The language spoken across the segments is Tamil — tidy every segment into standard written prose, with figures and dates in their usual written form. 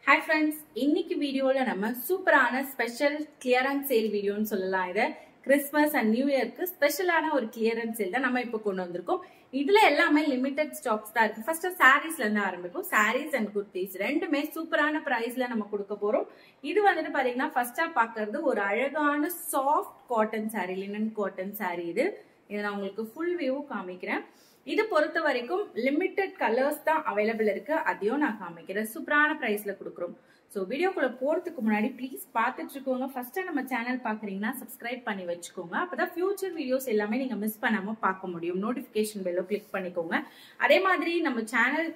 Hi friends, இன்னைக்கு வீடியோல நம்ம சூப்பரான ஸ்பெஷல் கிளியரன்ஸ் சேல் வீடியோன்னு சொல்லலாம். இத கிறிஸ்மஸ் அண்ட் நியூ இயர்க்கு ஸ்பெஷலான ஒரு கிளியரன்ஸ் சேல் தான் நம்ம இப்போ கொண்டு வந்திருக்கோம். இதுல எல்லாமே லிமிடெட் ஸ்டாக்ஸ் தான் இருக்கு. ஃபர்ஸ்ட் சாரீஸ்ல இருந்து ஆரம்பிக்கும். சாரீஸ் அண்ட் குர்த்திஸ் ரெண்டுமே சூப்பரான பிரைஸ்ல நம்ம கொடுக்க போறோம். இது வந்துட்டு பாத்தீங்கன்னா ஃபர்ஸ்டா பாக்குறது ஒரு அழகான soft cotton sari, linen cotton sari. இதை நான் உங்களுக்கு ஃபுல் வியூ காமிக்கிறேன். இது பொறுத்த வரைக்கும் லிமிட்டட் கலர்ஸ் தான் அவைலபிள் இருக்கு. அதையும் நான் காமிக்கிறேன். சூப்பரான பிரைஸ்ல கொடுக்குறோம். ஸோ வீடியோக்குள்ள போறதுக்கு முன்னாடி ப்ளீஸ் பார்த்துட்டு இருக்கோங்க. ஃபர்ஸ்ட் நம்ம சேனல் பாக்குறீங்கன்னா சப்ஸ்கிரைப் பண்ணி வச்சுக்கோங்க. அப்பதான் ஃபியூச்சர் வீடியோஸ் எல்லாமே நீங்க மிஸ் பண்ணாம பார்க்க முடியும். நோட்டிபிகேஷன் பெல்லோ கிளிக் பண்ணிக்கோங்க. அதே மாதிரி நம்ம சேனல்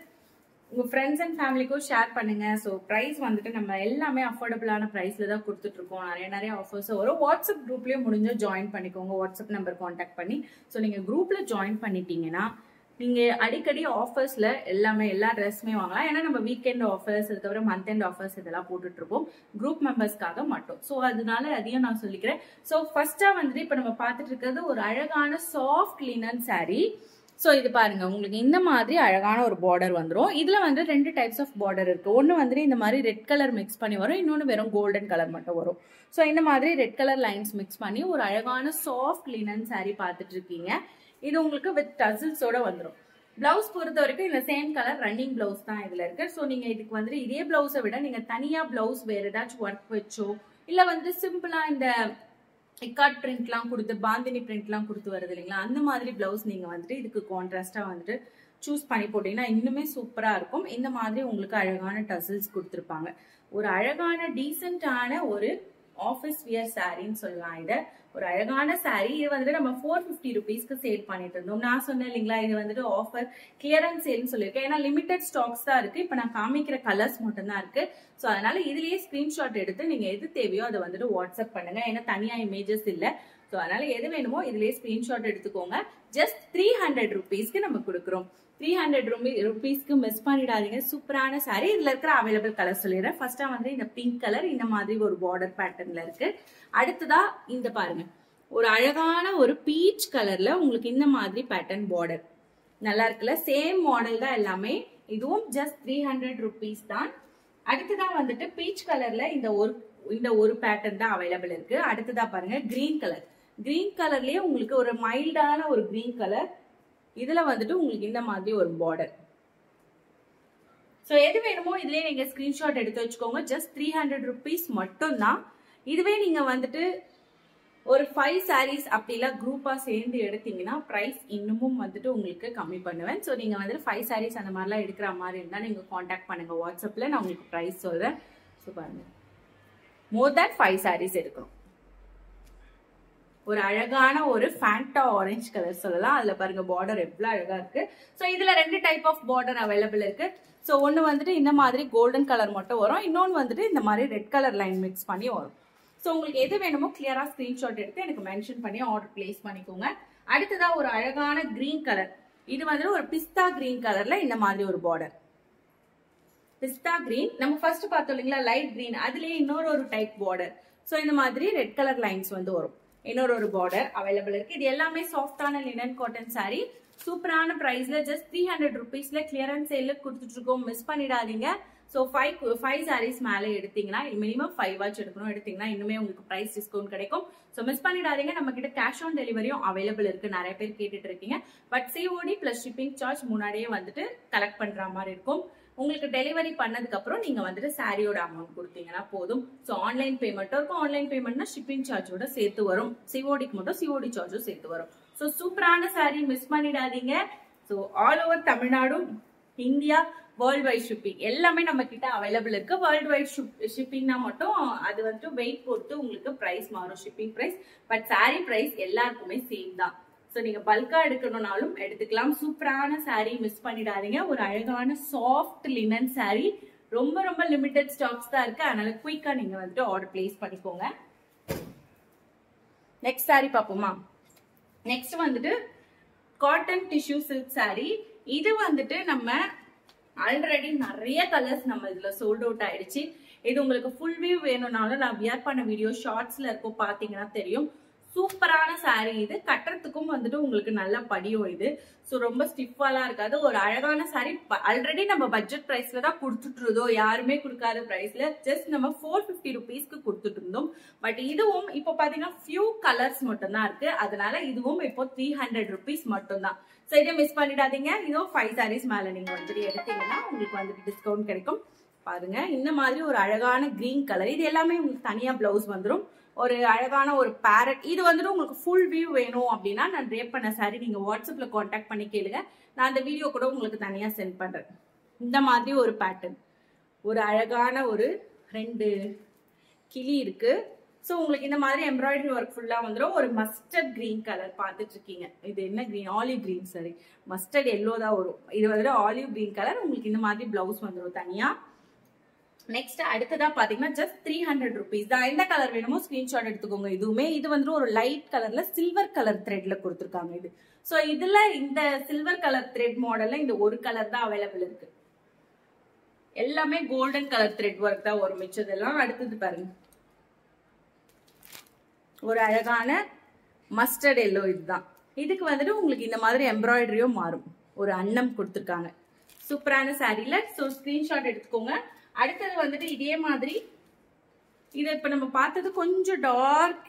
உங்க ஃப்ரெண்ட்ஸ் அண்ட் ஃபேமிலிக்கும் ஷேர் பண்ணுங்க. ஸோ ப்ரைஸ் வந்துட்டு நம்ம எல்லாமே அஃபோர்டபுளான ப்ரைஸ்ல தான் கொடுத்துட்டு இருக்கோம். நிறைய ஆஃபர்ஸ் வரும். வாட்ஸ்அப் குரூப்லயும் முடிஞ்சா ஜாயின் பண்ணிக்கோங்க. வாட்ஸ்அப் நம்பர் கான்டாக்ட் பண்ணி. ஸோ நீங்க குரூப்ல ஜாயின் பண்ணிட்டீங்கன்னா நீங்க அடிக்கடி ஆஃபர்ஸ்ல எல்லா ட்ரெஸ்ஸுமே வாங்கலாம். ஏன்னா நம்ம வீக்கெண்ட் ஆஃபர்ஸ், அதுக்கப்புறம் மந்த் எண்ட் ஆஃபர்ஸ் இதெல்லாம் போட்டுட்டு இருக்கோம் குரூப் மெம்பர்ஸ்க்காக மட்டும். ஸோ அதனால அதையும் நான் சொல்லிக்கிறேன். ஸோ ஃபர்ஸ்டா வந்துட்டு இப்ப நம்ம பார்த்துட்டு இருக்கிறது ஒரு அழகான சாஃப்ட் லினன் சாரீ. ஸோ இது பாருங்க, உங்களுக்கு இந்த மாதிரி அழகான ஒரு பார்டர் வந்துடும். இதுல வந்து ரெண்டு டைப்ஸ் ஆஃப் பார்டர் இருக்கு. ஒன்னு வந்துட்டு இந்த மாதிரி ரெட் கலர் மிக்ஸ் பண்ணி வரும், இன்னொன்னு வெறும் கோல்டன் கலர் மட்டும் வரும். ஸோ இந்த மாதிரி ரெட் கலர் லைன்ஸ் மிக்ஸ் பண்ணி ஒரு அழகான சாஃப்ட் லினன் சாரீ பார்த்துட்டு இருக்கீங்க. இது உங்களுக்கு வித் டசில்ஸோட வந்துடும். பிளவுஸ் பொறுத்த வரைக்கும் இந்த சேம் கலர் ரன்னிங் பிளவுஸ் தான் இதுல இருக்கு. ஸோ நீங்க இதுக்கு வந்து இதே பிளவுஸை விட நீங்க தனியா பிளவுஸ் வேற ஏதாச்சும் ஒர்க் வச்சோ இல்ல வந்து சிம்பிளா இந்த இக்காட் பிரிண்ட்லாம் கொடுத்து பாந்தினி பிரிண்ட்லாம் கொடுத்து வருது இல்லைங்களா, அந்த மாதிரி பிளவுஸ் நீங்க வந்துட்டு இதுக்கு கான்ட்ராஸ்டா வந்துட்டு சூஸ் பண்ணி போட்டீங்கன்னா இன்னுமே சூப்பரா இருக்கும். இந்த மாதிரி உங்களுக்கு அழகான டசில்ஸ் கொடுத்துருப்பாங்க. ஒரு அழகான டீசென்டான ஒரு ஆஃபீஸ் வியர் சாரின்னு சொல்லலாம். இதை ஒரு அழகான சாரீ. இது வந்துட்டு நம்ம 450 ருபீஸ்க்கு சேல் பண்ணிட்டு இருந்தோம். நான் சொன்னேன் இல்லைங்களா, இது வந்துட்டு ஆஃபர் கிளியரன்ஸ் சேல்னு சொல்லியிருக்கேன். ஏன்னா லிமிடெட் ஸ்டாக்ஸ் தான் இருக்கு. இப்ப நான் காமிக்கிற கலர்ஸ் மட்டும் தான் இருக்கு. ஸோ அதனால இதுலயே ஸ்கிரீன்ஷாட் எடுத்து நீங்க எது தேவையோ அதை வந்துட்டு வாட்ஸ்அப் பண்ணுங்க. ஏன்னா தனியா இமேஜஸ் இல்லை. ஸோ அதனால எது வேணுமோ இதுலயே ஸ்கிரீன்ஷாட் எடுத்துக்கோங்க. ஜஸ்ட் 300 ருபீஸ்க்கு நம்ம கொடுக்குறோம். 300 ருபீஸ்க்கு மிஸ் பண்ணிடாதீங்க. சூப்பரான சாரீ. இதுல இருக்கிற அவைலபிள் கலர் சொல்லிடுறேன். ஃபர்ஸ்டா வந்து இந்த பிங்க் கலர் இந்த மாதிரி ஒரு பார்டர் பேட்டர்ன்ல இருக்கு. அடுத்ததா இந்த பாருங்க, ஒரு அழகான ஒரு பீச் கலர்ல உங்களுக்கு இந்த மாதிரி பேட்டர்ன் பார்டர் நல்லா இருக்குல்ல. சேம் மாடல் தான் எல்லாமே. இதுவும் ஜஸ்ட் 300 ருபீஸ் தான். அடுத்ததா வந்துட்டு பீச் கலர்ல இந்த ஒரு பேட்டர்ன் தான் அவைலபிள் இருக்கு. அடுத்ததா பாருங்க கிரீன் கலர். கிரீன் கலர்லயே உங்களுக்கு ஒரு மைல்டான ஒரு கிரீன் கலர். இதுல வந்துட்டு உங்களுக்கு இந்த மாதிரி ஒரு பார்டர். சோ எது வேணுமோ இதுலயே நீங்க ஸ்கிரீன்ஷாட் எடுத்து வச்சுக்கோங்க. ஜஸ்ட் 300 ருபீஸ் மட்டும் தான். இதுவே நீங்க வந்துட்டு ஒரு 5 சாரீஸ் அப்படிலாம் குரூப்பா சேர்ந்து எடுத்தீங்கன்னா பிரைஸ் இன்னமும் வந்துட்டு உங்களுக்கு கம்மி பண்ணுவேன். ஸோ நீங்க வந்துட்டு 5 சாரீஸ் அந்த மாதிரிலாம் எடுக்கிற மாதிரி இருந்தா நீங்க கான்டாக்ட் பண்ணுங்க வாட்ஸ்அப்ல. நான் உங்களுக்கு பிரைஸ் சொல்றேன். ஸோ பாருங்க, மோர் தேன் 5 சாரீஸ் எடுக்கணும். ஒரு அழகான ஒரு ஃபேண்டா ஆரஞ்சு கலர் சொல்லலாம். அதுல பாருங்க பார்டர் எவ்வளவு அழகா இருக்கு. சோ இதுல ரெண்டு டைப் ஆஃப் பார்டர் அவைலபிள் இருக்கு. சோ ஒன்னு வந்துட்டு இந்த மாதிரி கோல்டன் கலர் மட்டும் வரும், இன்னொன்னு வந்துட்டு இந்த மாதிரி ரெட் கலர் லைன் மிக்ஸ் பண்ணி வரும். சோ உங்களுக்கு எது வேணுமோ கிளியரா ஸ்கிரீன்ஷாட் எடுத்து எனக்கு மென்ஷன் பண்ணி ஆர்டர் பிளேஸ் பண்ணிக்கோங்க. அடுத்ததா ஒரு அழகான கிரீன் கலர். இது வந்துட்டு ஒரு பிஸ்தா கிரீன் கலர்ல இந்த மாதிரி ஒரு பார்டர். பிஸ்தா கிரீன் நம்ம ஃபர்ஸ்ட் பார்த்தோம் இல்லைங்களா, லைட் கிரீன். அதுலயே இன்னொரு டைப் பார்டர். சோ இந்த மாதிரி ரெட் கலர் லைன்ஸ் வந்து வரும். இன்னொரு பார்டர் அவைலபிள் இருக்கு. இது எல்லாமே சாஃப்டான லினன் காட்டன் சாரீ. சூப்பரான பிரைஸ்ல ஜஸ்ட் 300 ருபீஸ்ல கிளியரன்ஸ் சேல்ல கொடுத்துட்டு இருக்கோம். மிஸ் பண்ணிடாதீங்க. ஸோ 5 சாரீஸ் மேலே எடுத்தீங்கன்னா மினிமம் 5 வாட்ச் எடுக்கணும். எடுத்தீங்கன்னா இன்னுமே உங்களுக்கு பிரைஸ் டிஸ்கவுண்ட் கிடைக்கும். ஸோ மிஸ் பண்ணிடாதீங்க. நம்ம கிட்ட கேஷ் ஆன் டெலிவரியும் அவைலபிள் இருக்கு. நிறைய பேர் கேட்டுட்டு இருக்கீங்க. But COD plus shipping charge முன்னாடியே வந்துட்டு கலெக்ட் பண்ற மாதிரி இருக்கும். உங்களுக்கு டெலிவரி பண்ணதுக்கு அப்புறம் நீங்க வந்துட்டு சாரியோட அமௌண்ட் கொடுத்தீங்கன்னா போதும். ஸோ ஆன்லைன் பேமெண்ட்டும் இருக்கும். ஆன்லைன் பேமெண்ட்னா ஷிப்பிங் சார்ஜோட சேர்த்து வரும். சிஓடிக்கு மட்டும் சிஓடி சார்ஜும் சேர்த்து வரும். ஸோ சூப்பரான சாரி, மிஸ் பண்ணிடாதீங்க. So all over Tamil Nadu, India, world wide shipping எல்லாமே நம்ம கிட்ட அவைலபிள் இருக்கு. வேர்ல்டு வைட் ஷிப்பிங்னா மட்டும் அது வந்துட்டு வெயிட் பொறுத்து உங்களுக்கு பிரைஸ் மாறும், shipping price. But sari price எல்லாருக்குமே சேம் தான். ஸோ நீங்க பல்கா எடுக்கணும்னாலும் எடுத்துக்கலாம். சூப்பரான சாரீ, மிஸ் பண்ணிடாதீங்க. ஒரு அழகான சாஃப்ட் லினன் சாரீ. ரொம்ப லிமிடெட் ஸ்டாக்ஸ் தான் இருக்கு. அதனால குயிக்கா நீங்க வந்துட்டு ஆர்டர் பிளேஸ் பண்ணிக்கோங்க. நெக்ஸ்ட் சாரீ பாப்போமா. நெக்ஸ்ட் வந்துட்டு காட்டன் டிஷ்யூ சில்க் சாரீ. இது வந்துட்டு நம்ம ஆல்ரெடி நிறைய கலர்ஸ் நம்ம இதுல சோல்ட் அவுட் ஆயிடுச்சு. இது உங்களுக்கு ஃபுல் வியூ வேணும்னாலும் நான் வியர் பண்ண வீடியோ ஷார்ட்ஸ்ல இருக்கும், பாத்தீங்கன்னா தெரியும். சூப்பரான சாரி இது. கட்டுறதுக்கும் வந்துட்டு உங்களுக்கு நல்ல படியும் இது. ஸோ ரொம்ப ஸ்டிஃபாலாம் இருக்காது. ஒரு அழகான சாரி. ஆல்ரெடி நம்ம பட்ஜெட் பிரைஸ்ல தான் கொடுத்துட்டு இருந்தோம். யாருமே கொடுக்காத பிரைஸ்ல ஜஸ்ட் நம்ம 450 ருபீஸ்க்கு கொடுத்துட்டு இருந்தோம். பட் இதுவும் இப்போ பாத்தீங்கன்னா ஃபியூ கலர்ஸ் மட்டும் தான் இருக்கு. அதனால இதுவும் இப்போ 300 ருபீஸ் மட்டும் தான். ஸோ இதை மிஸ் பண்ணிடாதீங்க. இதுவும் 5 சாரீஸ் மேல நீங்க வந்துட்டு எடுத்தீங்கன்னா உங்களுக்கு வந்துட்டு டிஸ்கவுண்ட் கிடைக்கும். பாருங்க இந்த மாதிரி ஒரு அழகான கிரீன் கலர். இது எல்லாமே உங்களுக்கு தனியா பிளவுஸ் வந்துடும். ஒரு அழகான ஒரு பேரட். இது வந்துட்டு உங்களுக்கு ஃபுல் வியூ வேணும் அப்படின்னா நான் ட்ரேப் பண்ண சாரி நீங்க வாட்ஸ்அப்ல காண்டாக்ட் பண்ணி கேளுங்க. நான் அந்த வீடியோ கூட உங்களுக்கு தனியா சென்ட் பண்றேன். இந்த மாதிரி ஒரு பேட்டர்ன். ஒரு அழகான ஒரு 2 கிளி இருக்கு. ஸோ உங்களுக்கு இந்த மாதிரி எம்ப்ராய்டரி ஒர்க் ஃபுல்லா வந்துடும். ஒரு மஸ்டர்ட் கிரீன் கலர் பார்த்துட்டு இருக்கீங்க. இது என்ன green? Olive green. Sorry, mustard yellow தான் வரும். இது வந்துட்டு ஆலிவ் கிரீன் கலர். உங்களுக்கு இந்த மாதிரி பிளவுஸ் வந்துடும் தனியா. நெக்ஸ்ட் அடுத்ததா பாத்தீங்கன்னா ஜஸ்ட் 300 ருபீஸ் தான். எந்த கலர் வேணுமோ ஸ்கிரீன்ஷாட் எடுத்துக்கோங்க. இதுவுமே இது வந்து ஒரு லைட் கலர்ல சில்வர் கலர் த்ரெட்ல கொடுத்துருக்காங்க இது. சோ இதுல இந்த சில்வர் கலர் த்ரெட் மாடல்ல இந்த ஒரு கலர் தான் அவைலபிள் இருக்கு. எல்லாமே கோல்டன் கலர் த்ரெட் ஒர்க் தான் ஒரு மிச்சதெல்லாம். அடுத்தது பாருங்க, ஒரு அழகான மஸ்டர்ட் எல்லோ. இதுதான். இதுக்கு வந்துட்டு உங்களுக்கு இந்த மாதிரி எம்ப்ராய்டரியும் மாறும். ஒரு அன்னம் கொடுத்துருக்காங்க. சூப்பரான சாரில. சோ ஸ்கிரீன்ஷாட் எடுத்துக்கோங்க. அடுத்தது வந்துட்டு இதே மாதிரி இது இப்ப நம்ம பார்த்தது கொஞ்சம் டார்க்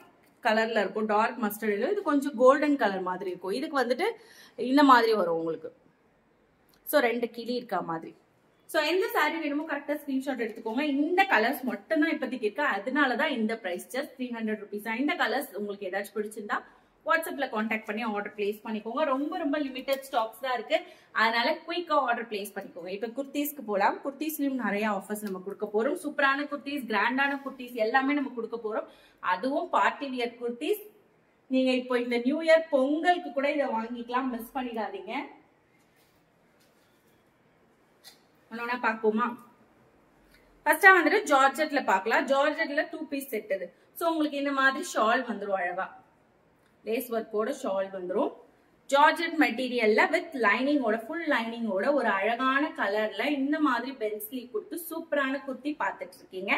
கலர்ல இருக்கும். Dark mustard yellow. இது கொஞ்சம் கோல்டன் கலர் மாதிரி இருக்கும். இதுக்கு வந்துட்டு இந்த மாதிரி வரும் உங்களுக்கு. சோ 2 கிளி இருக்கா மாதிரி. சோ எந்த சாரி வேணுமோ கரெக்டா ஸ்கிரீன்ஷாட் எடுத்துக்கோங்க. இந்த கலர்ஸ் மட்டும் தான் இப்போதைக்கு இருக்கு. அதனாலதான் இந்த பிரைஸ் ஜஸ்ட் 300 ருபீஸ். இந்த கலர்ஸ் உங்களுக்கு ஏதாச்சும் பிடிச்சிருந்தா வாட்ஸ்அப்ல காண்டாக்ட் பண்ணி ஆர்டர் பிளேஸ் பண்ணிக்கோங்க. ரொம்ப ரொம்ப லிமிடெட் ஸ்டாக்ஸ் தான் இருக்கு. அதனால குயிக்கா ஆர்டர் பிளேஸ் பண்ணிக்கோங்க. இப்ப குர்த்திஸ்க்கு போலாம். குர்த்திஸ்லயும் நிறைய ஆஃபர்ஸ் நம்ம கொடுக்க போறோம். சூப்பரான குர்த்திஸ், கிராண்டான குர்த்திஸ் எல்லாமே நம்ம கொடுக்க போறோம். அதுவும் பார்ட்டி வியர் குர்த்திஸ். நீங்க இப்போ இந்த நியூ இயர் பொங்கலுக்கு கூட இதை வாங்கிக்கலாம். மிஸ் பண்ணிடாதீங்க. ஒன்னொன்னா பாப்போமா? ஃபர்ஸ்டா வந்துட்டு ஜார்ஜெட்ல பாக்கலாம். ஜார்ஜெட்ல 2 பீஸ் செட் இது. சோ உங்களுக்கு இந்த மாதிரி ஷால் வந்துரும். அழகா லேஸ் ஒர்க்கோட ஷால் வந்துரும். ஜார்ஜெட் மெட்டீரியல்ல வித் லைனிங்கோட, ஃபுல் லைனிங்கோட ஒரு அழகான கலர்ல இந்த மாதிரி பெல் ஸ்லீவ் கொடுத்து சூப்பரான குர்த்தி பார்த்துட்டு இருக்கீங்க.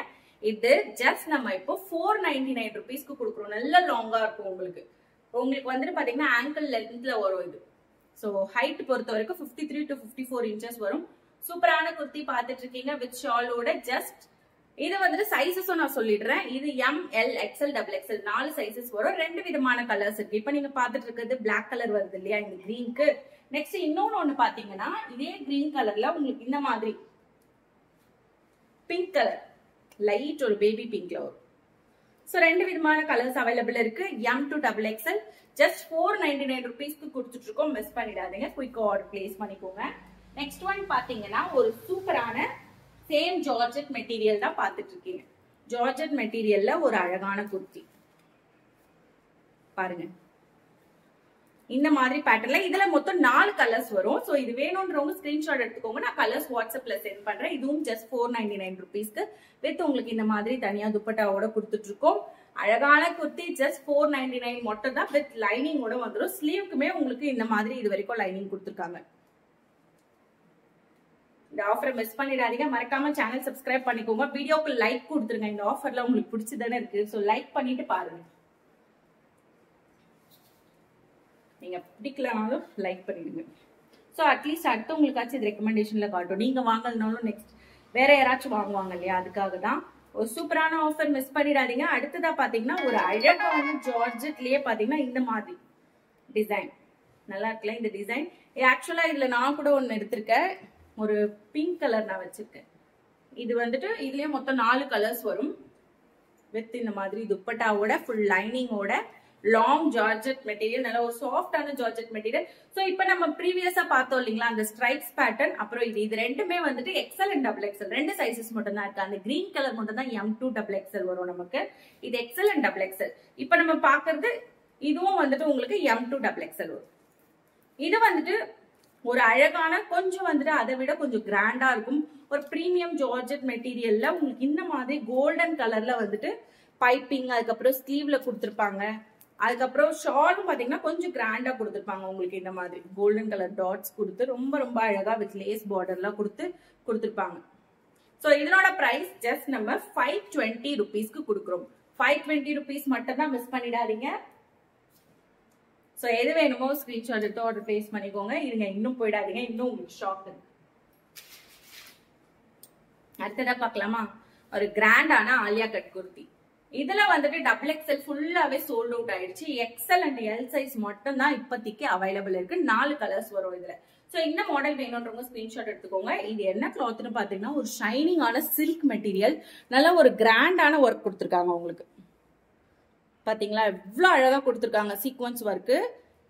இது ஜஸ்ட் நம்ம இப்போ 499 ருபீஸ்க்கு கொடுக்குறோம். நல்ல லாங்கா இருக்கும் உங்களுக்கு. உங்களுக்கு வந்துட்டு பாத்தீங்கன்னா ஆங்கிள் லென்த்ல வரும் இது. சோ ஹைட் பொறுத்த வரைக்கும் 53 to 54 இன்ச்சஸ் வரும். சூப்பரான குர்த்தி பார்த்துட்டு இருக்கீங்க வித் ஷாலோட. ஜஸ்ட் இது வந்துட்டு சைசஸும் நான் சொல்லிடுறேன். இது M, L, XL, XXL 4 sizes வரும். 2 விதமான கலர்ஸ் இருக்கு. இப்ப நீங்க பாத்துட்டு இருக்கிறது பிளாக் கலர் வருது இல்லையா இந்த கிரீனுக்கு. நெக்ஸ்ட் இன்னொன்னு ஒண்ணு பாத்தீங்கன்னா இதே கிரீன் கலர்ல உங்களுக்கு இந்த மாதிரி பிங்க் கலர், லைட் ஒரு பேபி பிங்க்ல வரும். சோ 2 விதமான கலர்ஸ் அவைலபிள் இருக்கு. M to XXL ஜஸ்ட் 499 ருபீஸ்க்கு கொடுத்துட்டு இருக்கோம். மிஸ் பண்ணிடாதீங்க. குயிக்கா ஆர்டர் பிளேஸ் பண்ணிக்கோங்க. நெக்ஸ்ட் ஒன் பாத்தீங்கன்னா ஒரு சூப்பரான சேம் ஜார்ஜெட் மெட்டீரியல் தான் பார்த்துட்டு இருக்கீங்க. ஜார்ஜெட் மெட்டீரியல்ல ஒரு அழகான குர்த்தி பாருங்க. இந்த மாதிரி பேட்டர்ன்ல இதுல மொத்தம் 4 கலர்ஸ் வரும். சோ இது வேணும்ன்றவங்க ஸ்கிரீன்ஷாட் எடுத்துக்கோங்க. நான் கலர்ஸ் வாட்ஸ்அப்ல சென்ட் பண்றேன். இதுவும் ஜஸ்ட் 499 ருபீஸ்க்கு வித் உங்களுக்கு இந்த மாதிரி தனியா துப்பட்டாவோட கொடுத்துட்டு இருக்கோம். அழகான குர்த்தி ஜஸ்ட் 499 மட்டும் தான் வித் லைனிங்கோட வந்துடும். ஸ்லீவுக்குமே உங்களுக்கு இந்த மாதிரி இது வரைக்கும் லைனிங் கொடுத்துருக்காங்க. இந்த ஆஃபரை மிஸ் பண்ணிடாதீங்க. மறக்காம சேனல் சப்ஸ்கிரைப் பண்ணிக்கோங்க. வீடியோக்கு லைக் கொடுத்துருங்க. இந்த ஆஃபர்ல உங்களுக்கு பிடிச்சதானே இருக்கு. சோ லைக் பண்ணிட்டு பாருங்க. நீங்க பிடிக்கலனாலும் லைக் பண்ணிடுங்க. சோ அட்லீஸ்ட் அடுத்தவங்களுக்காச்சும் இது ரெக்கமெண்டேஷன்ல காட்டும். நீங்க வாங்கலனாலும் நெக்ஸ்ட் வேற யாராச்சும் வாங்குவாங்க இல்லையா, அதுக்காக தான். ஒரு சூப்பரான ஆஃபர் மிஸ் பண்ணிடாதீங்க. அடுத்ததா பாத்தீங்கன்னா ஒரு அழகான ஜார்ஜெட்லயே பாத்தீங்கன்னா இந்த மாதிரி டிசைன் நல்லா இருக்குல்ல இந்த டிசைன். ஆக்சுவலா இதுல நான் கூட ஒன்னு எடுத்திருக்கேன். ஒரு பிங்க் கலர் நான் வச்சிருக்கேன். இது வந்துட்டு இதுலயே மொத்தம் 4 கலர்ஸ் வரும் வித் இந்த மாதிரி துப்பட்டாவோட ஃபுல் லைனிங்கோட லாங் ஜார்ஜெட் மெட்டீரியல். நல்ல ஒரு சாஃப்டான ஜார்ஜெட் மெட்டீரியல். சோ இப்போ நம்ம ப்ரீவியஸா பார்த்தோம் இல்லைங்களா அந்த ஸ்ட்ரைப்ஸ் பேட்டர்ன், அப்புறம் இது ரெண்டுமே வந்துட்டு XL and XXL 2 சைசஸ் மட்டும் தான் இருக்கு. அந்த கிரீன் கலர் மட்டும் தான் M to XXL வரும் நமக்கு. இது XL and XXL. இப்போ நம்ம பாக்குறது இதுவும் வந்துட்டு உங்களுக்கு M to XXL வரும். இது வந்துட்டு ஒரு அழகான கொஞ்சம் வந்துட்டு அதை விட கொஞ்சம் கிராண்டா இருக்கும். ஒரு பிரீமியம் ஜார்ஜெட் மெட்டீரியல்ல உங்களுக்கு இந்த மாதிரி கோல்டன் கலர்ல வந்துட்டு பைப்பிங், அதுக்கப்புறம் ஸ்லீவ்ல கொடுத்துருப்பாங்க. அதுக்கப்புறம் ஷாலும் பாத்தீங்கன்னா கொஞ்சம் கிராண்டா கொடுத்துருப்பாங்க. உங்களுக்கு இந்த மாதிரி கோல்டன் கலர் டாட்ஸ் கொடுத்து ரொம்ப ரொம்ப அழகா வித் லேஸ் பார்டர்லாம் கொடுத்துருப்பாங்க. சோ இதனோட பிரைஸ் ஜஸ்ட் நம்ம 520 ருபீஸ்க்கு கொடுக்குறோம். 520 ருபீஸ் மட்டும் தான், மிஸ் பண்ணிடாதீங்க. ஸோ எது வேணுமோ ஸ்கிரீன்ஷாட் எடுத்து ஆர்டர் பிளேஸ் பண்ணிக்கோங்க. இருங்க, இன்னும் போயிடாதீங்க, இன்னும் உங்களுக்கு ஷாக் இருக்கு. அடுத்ததா பார்க்கலாமா? ஒரு கிராண்டான ஆலியா கட் குர்த்தி. இதுல வந்துட்டு XXL ஃபுல்லாவே சோல்ட் அவுட் ஆயிடுச்சு. XL அண்ட் L சைஸ் மட்டும் தான் இப்போதைக்கு அவைலபிள் இருக்கு. 4 கலர்ஸ் வரும் இதுல. சோ இந்த மாடல் வேணும்ன்றவங்க ஸ்கிரீன்ஷாட் எடுத்துக்கோங்க. இது என்ன கிளாத்னு பாத்தீங்கன்னா ஒரு ஷைனிங்கான சில்க் மெட்டீரியல், நல்ல ஒரு கிராண்டான ஒர்க் கொடுத்துருக்காங்க உங்களுக்கு. பாத்தீங்களா எவ்வளவு அழகா கொடுத்துருக்காங்க சீக்வன்ஸ் ஒர்க்கு.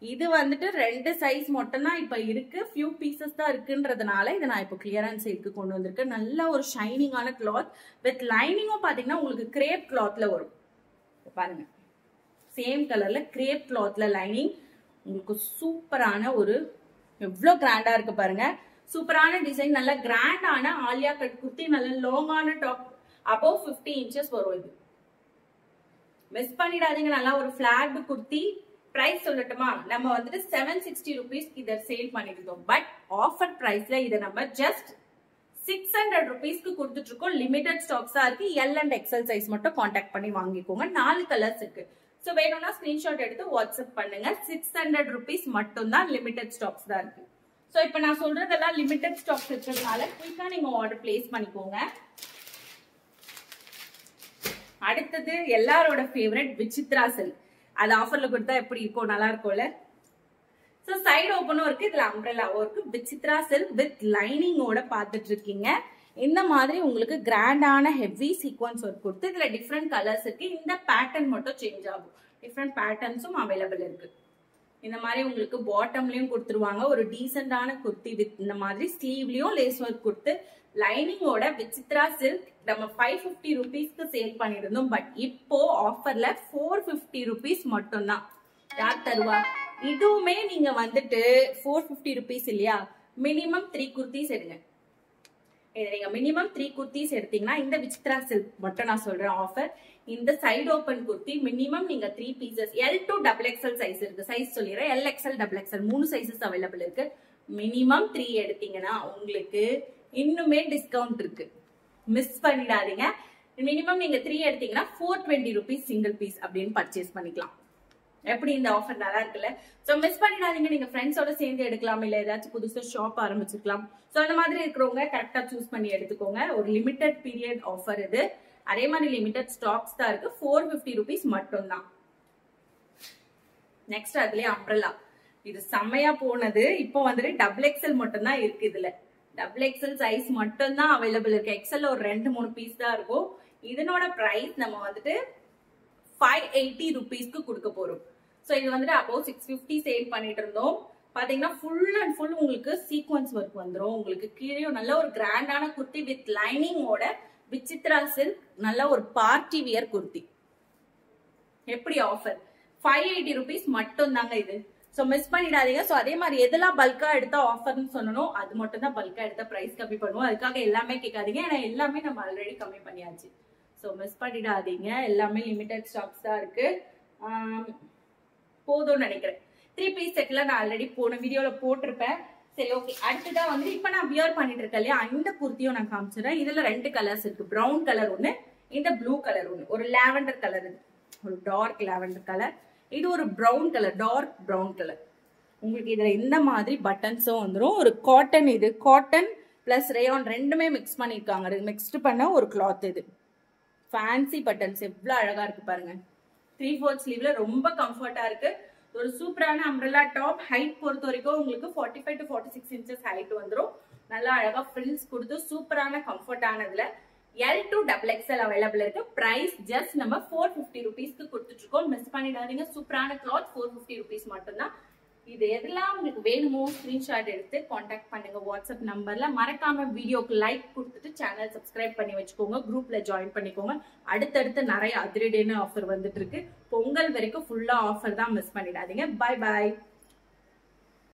இது வந்துட்டு 2 சைஸ் மட்டும் தான் இப்ப இருக்கு, ஃபியூ பீசஸ் தான் இருக்குன்றதுனால இதை நான் இப்போ கிளியரன்ஸ் சேல்க்கு கொண்டு வந்திருக்கேன். நல்ல ஒரு ஷைனிங்கான கிளாத் வித் லைனிங்கும் பாத்தீங்கன்னா உங்களுக்கு கிரேப் கிளாத்ல வரும். பாருங்க, சேம் கலர்ல கிரேப் கிளாத்ல லைனிங் உங்களுக்கு சூப்பரான ஒரு எவ்வளவு கிராண்டா இருக்கு பாருங்க. சூப்பரான டிசைன், நல்ல கிராண்டான ஆலியா கட் குர்த்தி, நல்ல லாங்கான டாப், அபவ் 50 inches வரும். இது மிஸ் பண்ணிடாதீங்க. நல்லா ஒரு பிளாக்டு குர்த்தி. பிரைஸ் சொல்லட்டுமா? நம்ம வந்துட்டு 760 rupees இதை சேல் பண்ணிருந்தோம். பட் ஆஃபர் பிரைஸ்ல இதை நம்ம ஜஸ்ட் 600 rupeesக்கு கொடுத்துட்டு இருக்கோம். லிமிடெட் ஸ்டாக்ஸ் தான் இருக்கு. L and XL சைஸ் மட்டும் கான்டாக்ட் பண்ணி வாங்கிக்கோங்க. 4 கலர்ஸ் இருக்கு. சோ வேணும்னா ஸ்கிரீன்ஷாட் எடுத்து வாட்ஸ்அப் பண்ணுங்க. 600 rupees மட்டும் தான், லிமிடெட் ஸ்டாக்ஸ் தான் இருக்கு. சோ இப்போ நான் சொல்றதெல்லாம் லிமிடெட் ஸ்டாக்ஸ் இருக்கிறதுனால குயிக்கா நீங்க ஆர்டர் பிளேஸ் பண்ணிக்கோங்க. அடுத்தது எல்லாரோட ஃபேவரட் விசித்ரா சில்க். அது ஆஃபர்ல கொடுத்தா எப்படி இருக்கும்? நல்லா இருக்கும்ல. சோ சைடு ஓப்பனும் இருக்கு, இதுல அம்ப்ரெல்லாவும் இருக்கு. விசித்ரா சில்க் வித் லைனிங்கோட பாத்துட்டு இருக்கீங்க. இந்த மாதிரி உங்களுக்கு கிராண்டான ஹெவி சீக்வன்ஸ் ஒர்க் கொடுத்து இதுல டிஃப்ரெண்ட் கலர்ஸ் இருக்கு. இந்த பேட்டர்ன் மட்டும் சேஞ்ச் ஆகும். டிஃப்ரெண்ட் பேட்டர்ன்ஸும் அவைலபிள் இருக்கு. இந்த மாதிரி உங்களுக்கு பாட்டம்லயும் கொடுத்துருவாங்க. ஒரு டீசென்டான குர்த்தி வித் இந்த மாதிரி ஸ்லீவ்லயும் லேஸ் ஒர்க் கொடுத்து லைனிங்கோட விசித்ரா சில்க் நம்ம 550 rupeesக்கு சேல் பண்ணிருந்தோம். பட் இப்போ ஆஃபர்ல 450 rupees மட்டும் தான். யார் தருவா? இதுவுமே நீங்க வந்துட்டு 450 rupees இல்லையா, மினிமம் 3 குர்த்திஸ் எடுங்க. நீங்க மினிமம் 3 குர்த்திஸ் எடுத்தீங்கன்னா இந்த விசித்ரா சில்க் மட்டும் நான் சொல்றேன் ஆஃபர். இந்த சைடு ஓபன் குர்த்தி மினிமம் நீங்க 3 pieces, L to XXL size இருக்கு. சைஸ் சொல்லிடுறேன், L, XL, XXL 3 sizes available இருக்கு. மினிமம் 3 எடுத்தீங்கன்னா உங்களுக்கு இன்னுமே டிஸ்கவுண்ட் இருக்கு. மிஸ் பண்ணிடாதீங்க. மினிமம் நீங்க 3 எடுத்தீங்கன்னா 420 rupees சிங்கிள் பீஸ் அப்படின்னு பர்ச்சேஸ் பண்ணிக்கலாம். எப்படி இந்த ஆஃபர் நல்லா இருக்குல்ல? சோ மிஸ் பண்ணிடாதீங்க. நீங்க ஃப்ரெண்ட்ஸோட சேர்ந்து எடுக்கலாம், இல்ல ஏதாச்சும் புதுசா ஷாப் ஆரம்பிச்சிருக்கலாம். சோ அந்த மாதிரி இருக்கிறவங்க கரெக்டா சூஸ் பண்ணி எடுத்துக்கோங்க. ஒரு லிமிடெட் பீரியட் ஆஃபர் இது. அதே மாதிரி லிமிடெட் ஸ்டாக்ஸ் தான் இருக்கு. 450 rupees மட்டும் தான். நெக்ஸ்ட் அதுலயே அம்ப்ரெல்லா. இது செம்மையா போனது. இப்போ வந்துட்டு XXL மட்டும் தான் இருக்கு. இதுல XXL சைஸ் மட்டும் தான் அவைலபிள் இருக்கு. XL ஒரு 2-3 பீஸ் தான் இருக்கும். இதனோட பிரைஸ் நம்ம வந்துட்டு 580 rupeesக்கு கொடுக்க போறோம். சோ இது வந்துட்டு அபவ் 650 சேல் பண்ணிட்டு இருந்தோம். பாத்தீங்கன்னா ஃபுல் அண்ட் ஃபுல் உங்களுக்கு சீக்வன்ஸ் ஒர்க் வந்துடும். உங்களுக்கு கீழே நல்ல ஒரு கிராண்டான குர்த்தி வித் லைனிங்கோட விசித்ரா சில்க், நல்ல ஒரு பார்ட்டி வியர் குர்த்தி. எப்படி ஆஃபர்? 580 rupees மட்டும் தாங்க இது. சோ மிஸ் பண்ணிடாதீங்க. சோ அதே மாதிரி எதெல்லாம் பல்கா எடுத்தா ஆஃபர்னு சொன்னனோ அது மட்டும் தான் பல்கா எடுத்தா பிரைஸ் கம்மி பண்ணுவோம். அதுக்காக எல்லாமே கேட்காதீங்க, ஏன்னா எல்லாமே நம்ம ஆல்ரெடி கம்மி பண்ணியாச்சு. சோ மிஸ் பண்ணிடாதீங்க. எல்லாமே லிமிடெட் ஸ்டாக்ஸ் தான் இருக்கு. போதும்னு நினைக்கிறேன். 3 பீஸ் செட்ல நான் ஆல்ரெடி போன வீடியோல போட்டிருப்பேன். சரி, ஓகே. அடுத்ததான் வந்து இப்ப நான் வியர் பண்ணிட்டு இருக்கேன் இல்லையா, இந்த குர்த்தியும் நான் காமிச்சிடறேன். இதுல 2 கலர்ஸ் இருக்கு. பிரவுன் கலர் ஒண்ணு, இந்த ப்ளூ கலர் ஒண்ணு. ஒரு லாவெண்டர் கலர், இது ஒரு டார்க் லாவெண்டர் கலர். இது ஒரு brown colour, dark brown colour. உங்களுக்கு இதுல இந்த மாதிரி பட்டன்ஸும் வந்துடும். ஒரு காட்டன், இது காட்டன் பிளஸ் ரேயான் ரெண்டுமே மிக்ஸ் பண்ணிருக்காங்க. மிக்ஸ்டு பண்ண ஒரு கிளாத். இது ஃபேன்சி பட்டன்ஸ் எவ்வளவு அழகா இருக்கு பாருங்க. 3/4 ஸ்லீவ்ல ரொம்ப கம்ஃபர்ட்டா இருக்கு. ஒரு சூப்பரான அம்ப்ரெல்லா டாப். ஹைட் பொறுத்த வரைக்கும் உங்களுக்கு 45 to 46 inches ஹைட் வந்துடும். நல்லா அழகா ஃப்ரில்ஸ் கொடுத்து சூப்பரான கம்ஃபர்ட்டானதுல L to XXL அவைலபிள் இருக்கு. பிரைஸ் ஜஸ்ட் நம்ம 450 rupeesக்கு கொடுத்துட்டு இருக்கோம். மிஸ் பண்ணிடாதீங்க. சூப்பரான கிளாத் 450 rupees மட்டும்தான். இது எதெல்லாம் உங்களுக்கு வேணுமோ ஸ்கிரீன்ஷாட் எடுத்து கான்டாக்ட் பண்ணுங்க வாட்ஸ்அப் நம்பர்ல. மறக்காம வீடியோக்கு லைக் கொடுத்துட்டு சேனல் சப்ஸ்கிரைப் பண்ணி வச்சுக்கோங்க. குரூப்ல ஜாயின் பண்ணிக்கோங்க. அடுத்தடுத்து நிறைய அதிரடியான ஆஃபர் வந்துட்டு இருக்கு. பொங்கல் வரைக்கும் ஃபுல்லா ஆஃபர் தான். மிஸ் பண்ணிடாதீங்க. Bye bye.